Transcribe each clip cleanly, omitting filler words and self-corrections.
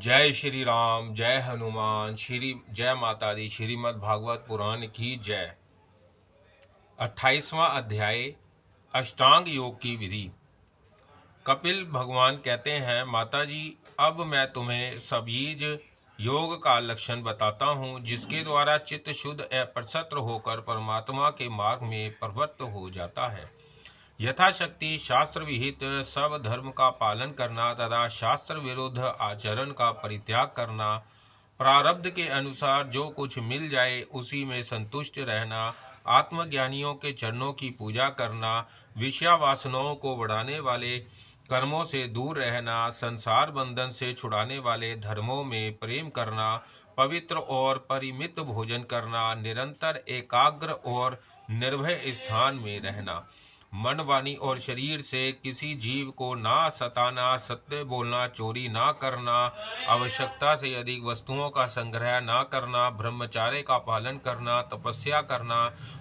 जय श्री राम, जय हनुमान, श्री जय माता दी। श्रीमद् भागवत पुराण की जय। 28वां अध्याय अष्टांग योग की विधि। कपिल भगवान कहते हैं, माता जी, अब मैं तुम्हें सबीज योग का लक्षण बताता हूँ, जिसके द्वारा चित्त शुद्ध अप्रसत्र होकर परमात्मा के मार्ग में प्रवृत्त हो जाता है। यथाशक्ति शास्त्र विहित सब धर्म का पालन करना तथा शास्त्र विरुद्ध आचरण का परित्याग करना, प्रारब्ध के अनुसार जो कुछ मिल जाए उसी में संतुष्ट रहना, आत्मज्ञानियों के चरणों की पूजा करना, विषयावासनाओं को बढ़ाने वाले कर्मों से दूर रहना, संसार बंधन से छुड़ाने वाले धर्मों में प्रेम करना, पवित्र और परिमित भोजन करना, निरंतर एकाग्र और निर्भय स्थान में रहना, मन वाणी और शरीर से किसी जीव को ना सताना, सत्य बोलना, चोरी ना करना, आवश्यकता से अधिक वस्तुओं का संग्रह ना करना, ब्रह्मचार्य का पालन करना, तपस्या करना,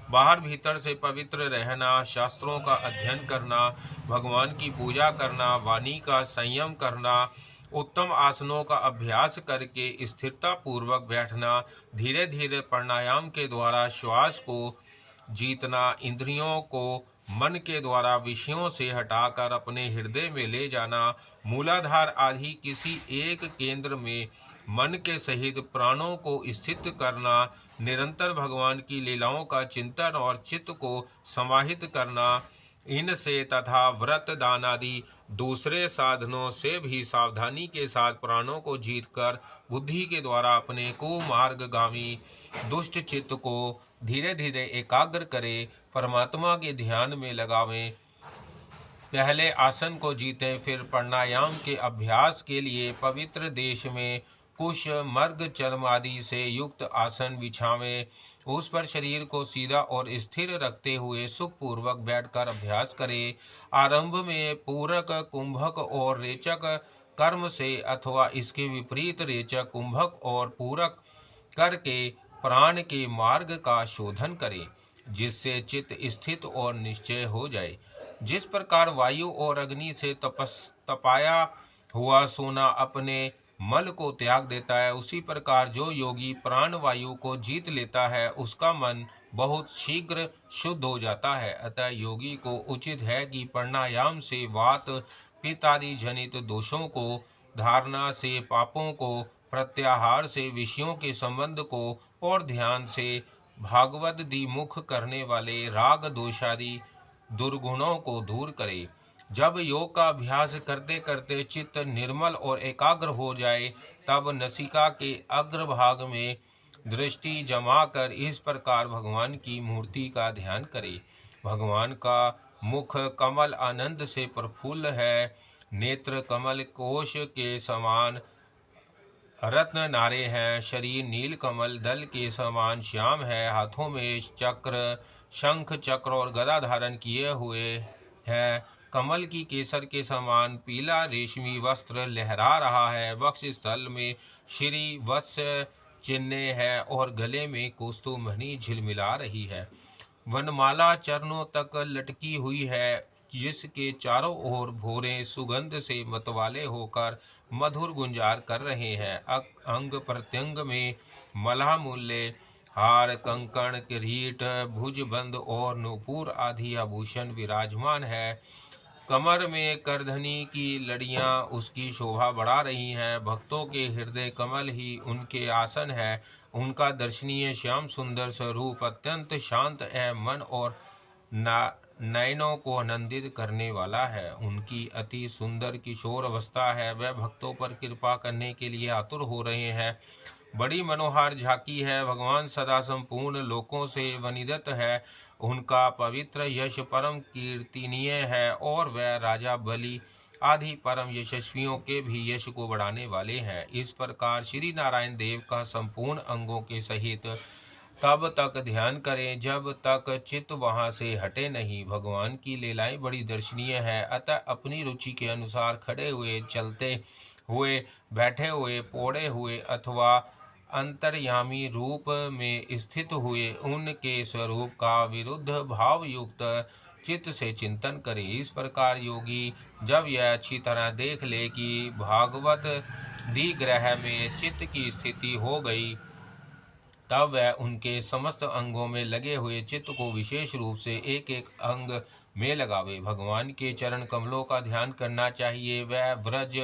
बाहर भीतर से पवित्र रहना, शास्त्रों का अध्ययन करना, भगवान की पूजा करना, वाणी का संयम करना, उत्तम आसनों का अभ्यास करके स्थिरता पूर्वक बैठना, धीरे धीरे प्राणायाम के द्वारा श्वास को जीतना, इंद्रियों को मन के द्वारा विषयों से हटाकर अपने हृदय में ले जाना, मूलाधार आदि किसी एक केंद्र में मन के सहित प्राणों को स्थित करना, निरंतर भगवान की लीलाओं का चिंतन और चित्त को समाहित करना, इनसे तथा व्रत दान आदि दूसरे साधनों से भी सावधानी के साथ प्राणों को जीतकर बुद्धि के द्वारा अपने कुमार्गगामी दुष्ट चित्त को धीरे धीरे एकाग्र करे, परमात्मा के ध्यान में लगावें। पहले आसन को जीते, फिर प्राणायाम के अभ्यास के लिए पवित्र देश में कुश मर्ग चर्म आदि से युक्त आसन बिछावें। उस पर शरीर को सीधा और स्थिर रखते हुए सुखपूर्वक बैठकर अभ्यास करें। आरंभ में पूरक, कुंभक और रेचक कर्म से अथवा इसके विपरीत रेचक, कुंभक और पूरक करके प्राण के मार्ग का शोधन करें, जिससे चित्त स्थित और निश्चय हो जाए। जिस प्रकार वायु और अग्नि से तपाया हुआ सोना अपने मल को त्याग देता है, उसी प्रकार जो योगी प्राण वायु को जीत लेता है, उसका मन बहुत शीघ्र शुद्ध हो जाता है। अतः योगी को उचित है कि प्राणायाम से वात पित्त आदि जनित दोषों को, धारणा से पापों को, प्रत्याहार से विषयों के संबंध को और ध्यान से भागवत दी मुख करने वाले राग दोषादि दुर्गुणों को दूर करे। जब योग का अभ्यास करते करते चित्त निर्मल और एकाग्र हो जाए, तब नसिका के अग्रभाग में दृष्टि जमाकर इस प्रकार भगवान की मूर्ति का ध्यान करे। भगवान का मुख कमल आनंद से प्रफुल्ल है, नेत्र कमल कोश के समान रत्न नारे हैं, शरीर नील कमल दल के समान श्याम है, हाथों में चक्र, शंख चक्र और गदा धारण किए हुए हैं, कमल की केसर के समान पीला रेशमी वस्त्र लहरा रहा है, वक्ष स्थल में श्री वत्स चिन्ह है और गले में कौस्तुभमणि झिलमिला रही है। वनमाला चरणों तक लटकी हुई है, जिसके चारों ओर भोरे सुगंध से मतवाले होकर मधुर गुंजार कर रहे हैं। अंग प्रत्यंग में मलामूल्य हार, कंकण, किरीट, भुजबंद और नूपुर आदि आभूषण विराजमान है। कमर में करधनी की लड़ियां उसकी शोभा बढ़ा रही हैं। भक्तों के हृदय कमल ही उनके आसन है। उनका दर्शनीय श्याम सुंदर स्वरूप अत्यंत शांत एवं मन और नयनों को आनंदित करने वाला है। उनकी अति सुंदर किशोर अवस्था है। वह भक्तों पर कृपा करने के लिए आतुर हो रहे हैं। बड़ी मनोहर झांकी है। भगवान सदा संपूर्ण लोकों से वनिदत है। उनका पवित्र यश परम कीर्तनीय है और वह राजा बलि आदि परम यशस्वियों के भी यश को बढ़ाने वाले हैं। इस प्रकार श्री नारायण देव का संपूर्ण अंगों के सहित तब तक ध्यान करें जब तक चित्त वहां से हटे नहीं। भगवान की लीलाएं बड़ी दर्शनीय है, अतः अपनी रुचि के अनुसार खड़े हुए, चलते हुए, बैठे हुए, पौड़े हुए अथवा अंतर्यामी रूप में स्थित हुए उनके स्वरूप का विरुद्ध भाव युक्त चित्त से चिंतन करे। इस प्रकार योगी जब यह अच्छी तरह देख ले कि भागवत दिग्ग्रह में चित्त की स्थिति हो गई, तब वह उनके समस्त अंगों में लगे हुए चित्त को विशेष रूप से एक एक अंग में लगावे। भगवान के चरण कमलों का ध्यान करना चाहिए। वह व्रज,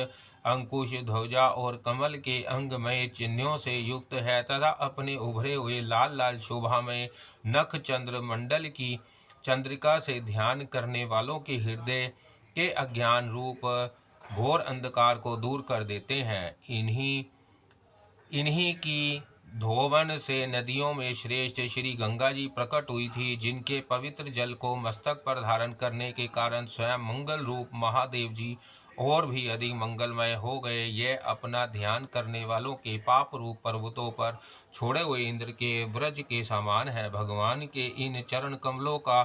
अंकुश, ध्वजा और कमल के अंगमय चिन्हों से युक्त है तथा अपने उभरे हुए लाल लाल शोभामय नख चंद्र मंडल की चंद्रिका से ध्यान करने वालों के हृदय के अज्ञान रूप घोर अंधकार को दूर कर देते हैं। इन्हीं की धोवन से नदियों में श्रेष्ठ श्री गंगा जी प्रकट हुई थी, जिनके पवित्र जल को मस्तक पर धारण करने के कारण स्वयं मंगल रूप महादेव जी और भी अधिक मंगलमय हो गए। यह अपना ध्यान करने वालों के पाप रूप पर्वतों पर छोड़े हुए इंद्र के व्रज के समान है। भगवान के इन चरण कमलों का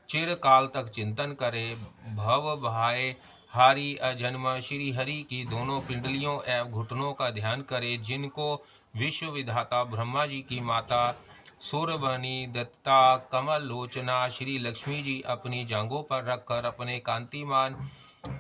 चिरकाल तक चिंतन करे। भव भाई हारी अजन्म श्री हरि की दोनों पिंडलियों एवं घुटनों का ध्यान करे, जिनको विश्व विधाता ब्रह्मा जी की माता सूरबनी दत्ता कमल लोचना श्री लक्ष्मी जी अपनी जांघों पर रखकर अपने कांतिमान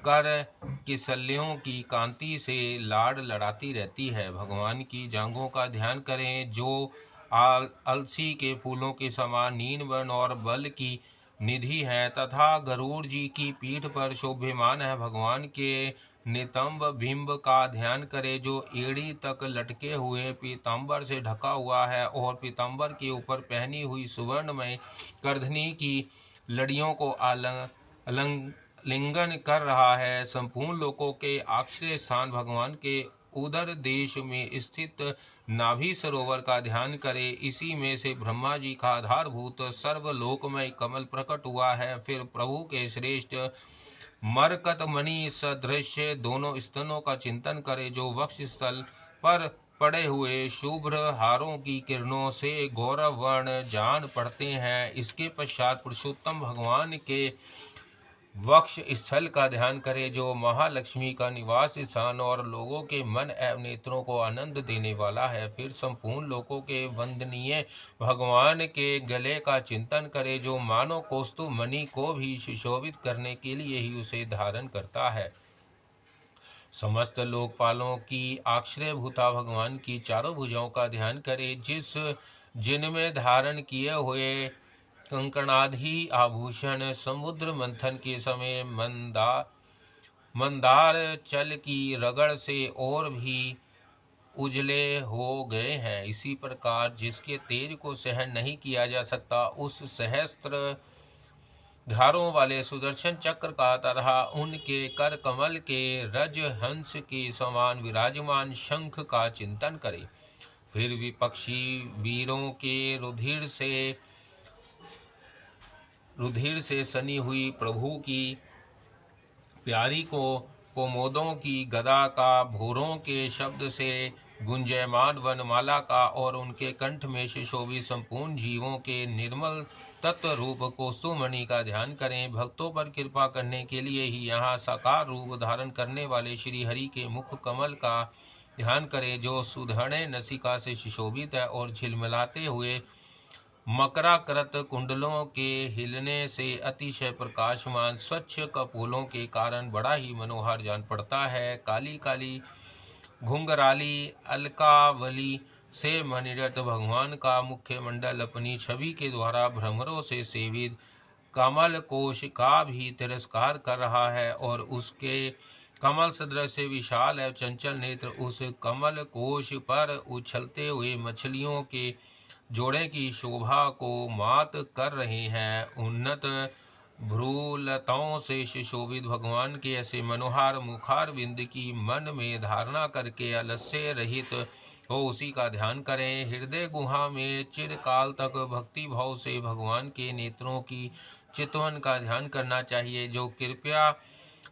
कर किसलियों की कांति से लाड लड़ाती रहती है। भगवान की जांघों का ध्यान करें, जो अलसी के फूलों के समान नीनवन और बल की निधि है तथा गरुड़ जी की पीठ पर शोभ्यमान है। भगवान के नितंब बिंब का ध्यान करे, जो एड़ी तक लटके हुए पीताम्बर से ढका हुआ है और पीताम्बर के ऊपर पहनी हुई सुवर्णमय करधनी की लड़ियों को लिंगन कर रहा है। संपूर्ण लोकों के आश्रय स्थान भगवान के उदर देश में स्थित नाभि सरोवर का ध्यान करे। इसी में से ब्रह्मा जी का आधारभूत सर्वलोकमय कमल प्रकट हुआ है। फिर प्रभु के श्रेष्ठ मरकत मणि सदृश दोनों स्तनों का चिंतन करे, जो वक्ष स्थल पर पड़े हुए शुभ्र हारों की किरणों से गौरव वर्ण जान पड़ते हैं। इसके पश्चात पुरुषोत्तम भगवान के वक्ष स्थल का ध्यान करे, जो महालक्ष्मी का निवास स्थान और लोगों के मन एवं नेत्रों को आनंद देने वाला है। फिर संपूर्ण लोगों के वंदनीय भगवान के गले का चिंतन करे, जो मानो कौस्तुभ मणि को भी सुशोभित करने के लिए ही उसे धारण करता है। समस्त लोकपालों की आश्रय भूता भगवान की चारों भुजाओं का ध्यान करे, जिनमें धारण किए हुए कंकणादि आभूषण समुद्र मंथन के समय मंदार चल की रगड़ से और भी उजले हो गए हैं। इसी प्रकार जिसके तेज को सहन नहीं किया जा सकता, उस सहस्त्र धारों वाले सुदर्शन चक्र का तथा उनके कर कमल के रज हंस के समान विराजमान शंख का चिंतन करे। फिर विपक्षी वीरों के रुधिर से सनी हुई प्रभु की प्यारी को कोमोदों की गदा का, भोरों के शब्द से गुंजयमान वनमाला का और उनके कंठ में सुशोभित संपूर्ण जीवों के निर्मल तत्व रूप कौस्तुभमणि का ध्यान करें। भक्तों पर कृपा करने के लिए ही यहाँ साकार रूप धारण करने वाले श्री हरि के मुख कमल का ध्यान करें, जो सुधर्णे नसिका से सुशोभित है और झिलमिलाते हुए मकराकृत कुंडलों के हिलने से अतिशय प्रकाशमान स्वच्छ कपोलों के कारण बड़ा ही मनोहर जान पड़ता है। काली काली घुंघराली अलकावली से मणिरत भगवान का मुख्य मंडल अपनी छवि के द्वारा भ्रमरों से सेवित कमल कोश का भी तिरस्कार कर रहा है और उसके कमल सदृश विशाल एवं चंचल नेत्र उस कमल कोश पर उछलते हुए मछलियों के जोड़े की शोभा को मात कर रहे हैं। उन्नत भ्रूलताओं से सुशोभित भगवान के ऐसे मनोहर मुखार बिंद की मन में धारणा करके आलस्य रहित हो उसी का ध्यान करें। हृदय गुहा में चिरकाल तक भक्ति भाव से भगवान के नेत्रों की चितवन का ध्यान करना चाहिए, जो कृपया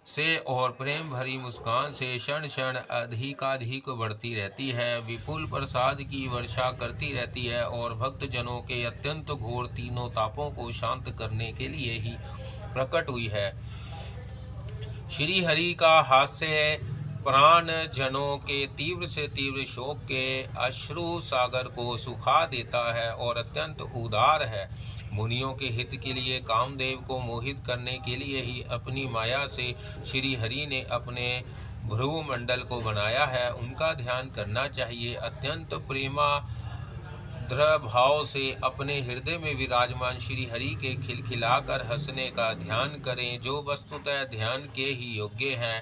से और प्रेम भरी मुस्कान से क्षण क्षण अधिकाधिक बढ़ती रहती है, विपुल प्रसाद की वर्षा करती रहती है और भक्त जनों के अत्यंत घोर तीनों तापों को शांत करने के लिए ही प्रकट हुई है। श्री हरि का हास्य प्राण जनों के तीव्र से तीव्र शोक के अश्रु सागर को सुखा देता है और अत्यंत उदार है। मुनियों के हित के लिए कामदेव को मोहित करने के लिए ही अपनी माया से श्री हरि ने अपने भ्रुमंडल को बनाया है, उनका ध्यान करना चाहिए। अत्यंत प्रेमाद्र भाव से अपने हृदय में विराजमान श्री हरि के खिलखिलाकर हंसने का ध्यान करें, जो वस्तुतः ध्यान के ही योग्य हैं,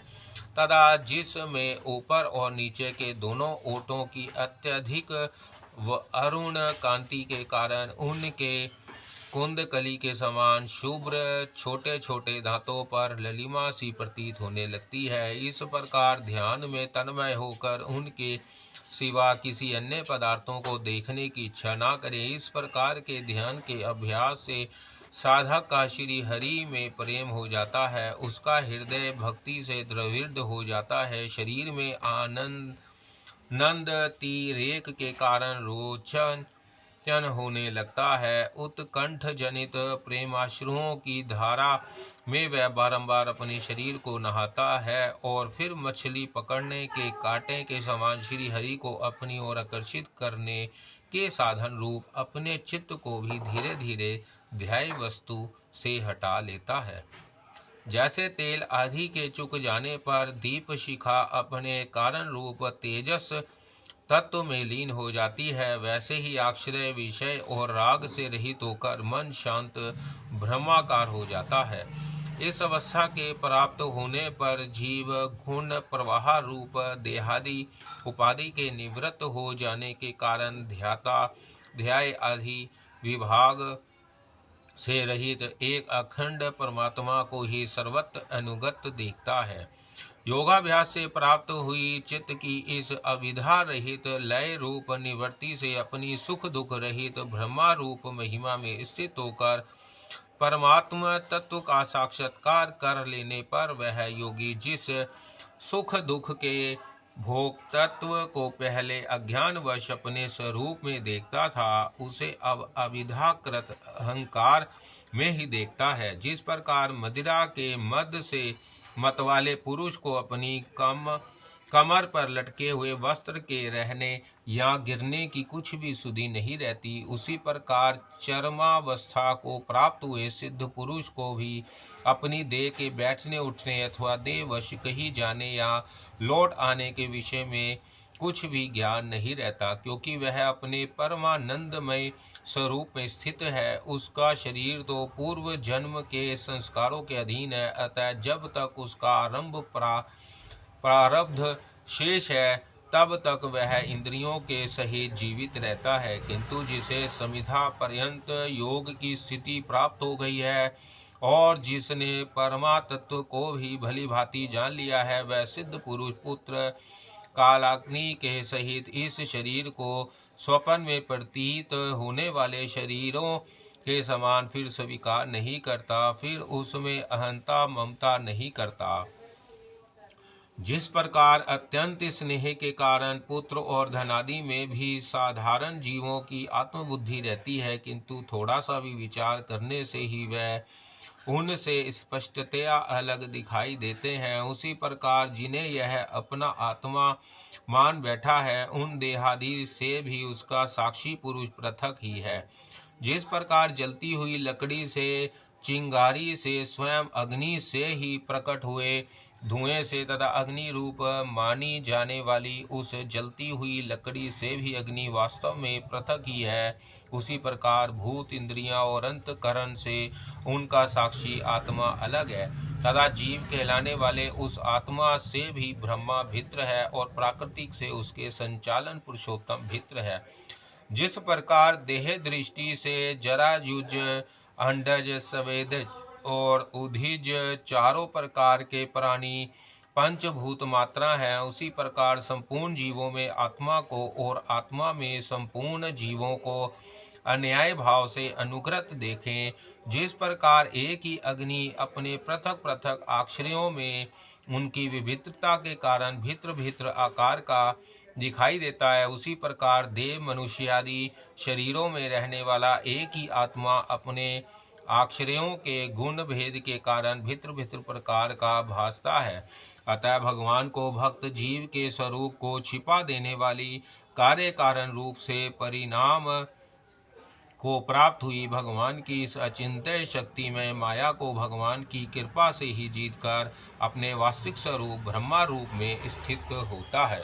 तथा जिसमें ऊपर और नीचे के दोनों ओठों की अत्यधिक व अरुण कांति के कारण उनके कुंदकली के समान शुभ्र छोटे छोटे दांतों पर ललिमा सी प्रतीत होने लगती है। इस प्रकार ध्यान में तन्मय होकर उनके सिवा किसी अन्य पदार्थों को देखने की इच्छा ना करें। इस प्रकार के ध्यान के अभ्यास से साधक का श्री हरि में प्रेम हो जाता है, उसका हृदय भक्ति से द्रविड़ हो जाता है, शरीर में नंद तिरेक के कारण रोचन होने लगता है। उत्कंठ जनित प्रेमाश्रुओं की धारा में वह बारंबार अपने शरीर को नहाता है और फिर मछली पकड़ने के कांटे के समान श्री हरि को अपनी ओर आकर्षित करने के साधन रूप अपने चित्त को भी धीरे धीरे ध्याय वस्तु से हटा लेता है। जैसे तेल आदि के चुक जाने पर दीप शिखा अपने कारण रूप तेजस तत्व में लीन हो जाती है, वैसे ही आश्रय विषय और राग से रहित होकर मन शांत ब्रह्माकार हो जाता है। इस अवस्था के प्राप्त होने पर जीव गुण प्रवाह रूप देहादि उपाधि के निवृत्त हो जाने के कारण ध्याय आदि विभाग से रहित एक अखंड परमात्मा को ही सर्वत्र अनुगत देखता है। योगाभ्यास से प्राप्त हुई चित्त की इस अविधा रहित लय रूप निवृत्ति से अपनी सुख दुख रहित ब्रह्मा रूप महिमा में स्थित होकर परमात्मा तत्व का साक्षात्कार कर लेने पर वह योगी जिस सुख दुख के भोग तत्व को पहले अज्ञानवश अपने स्वरूप में देखता था, उसे अब अविधाकृत अहंकार में ही देखता है। जिस प्रकार मदिरा के मद से मतवाले पुरुष को अपनी कमर पर लटके हुए वस्त्र के रहने या गिरने की कुछ भी सुधि नहीं रहती, उसी प्रकार चरमावस्था को प्राप्त हुए सिद्ध पुरुष को भी अपनी देह के बैठने उठने अथवा देहवश कहीं जाने या लौट आने के विषय में कुछ भी ज्ञान नहीं रहता, क्योंकि वह अपने परमानंदमय स्वरूप में स्थित है। उसका शरीर तो पूर्व जन्म के संस्कारों के अधीन है, अतः जब तक उसका आरंभ प्रारब्ध शेष है तब तक वह इंद्रियों के सहित जीवित रहता है, किंतु जिसे समिधा पर्यंत योग की स्थिति प्राप्त हो गई है और जिसने परमात्म को भी भली भांति जान लिया है, वह सिद्ध पुरुष पुत्र कालाग्नि के सहित इस शरीर को स्वप्न में प्रतीत होने वाले शरीरों के समान फिर स्वीकार नहीं करता, फिर उसमें अहंता ममता नहीं करता। जिस प्रकार अत्यंत स्नेह के कारण पुत्र और धनादि में भी साधारण जीवों की आत्मबुद्धि रहती है, किंतु थोड़ा सा भी विचार करने से ही वह उनसे स्पष्टतया अलग दिखाई देते हैं, उसी प्रकार जिन्हें यह अपना आत्मा मान बैठा है, उन देहादि से भी उसका साक्षी पुरुष पृथक ही है। जिस प्रकार जलती हुई लकड़ी से चिंगारी से स्वयं अग्नि से ही प्रकट हुए धुएं से तथा अग्नि रूप मानी जाने वाली उस जलती हुई लकड़ी से भी अग्नि वास्तव में पृथक ही है, उसी प्रकार भूत इंद्रियां और अंतकरण से उनका साक्षी आत्मा अलग है, तथा जीव कहलाने वाले उस आत्मा से भी ब्रह्मा भित्र है और प्राकृतिक से उसके संचालन पुरुषोत्तम भित्र है। जिस प्रकार देह दृष्टि से जरायुज अंडज स्वेदज और उद्भिज चारों प्रकार के प्राणी पंचभूत मात्रा है, उसी प्रकार संपूर्ण जीवों में आत्मा को और आत्मा में संपूर्ण जीवों को अन्याय भाव से अनुग्रत देखें। जिस प्रकार एक ही अग्नि अपने पृथक पृथक आश्रयों में उनकी विभिन्नता के कारण भित्र भित्र आकार का दिखाई देता है, उसी प्रकार देव मनुष्य आदि शरीरों में रहने वाला एक ही आत्मा अपने आश्रयों के गुण भेद के कारण भित्र भित्र प्रकार का भासता है। अतः भगवान को भक्त जीव के स्वरूप को छिपा देने वाली कार्य कारण रूप से परिणाम को प्राप्त हुई। भगवान की इस अचिंत्य शक्ति में माया को भगवान की कृपा से ही जीतकर अपने वास्तविक स्वरूप ब्रह्मा रूप में स्थित होता है।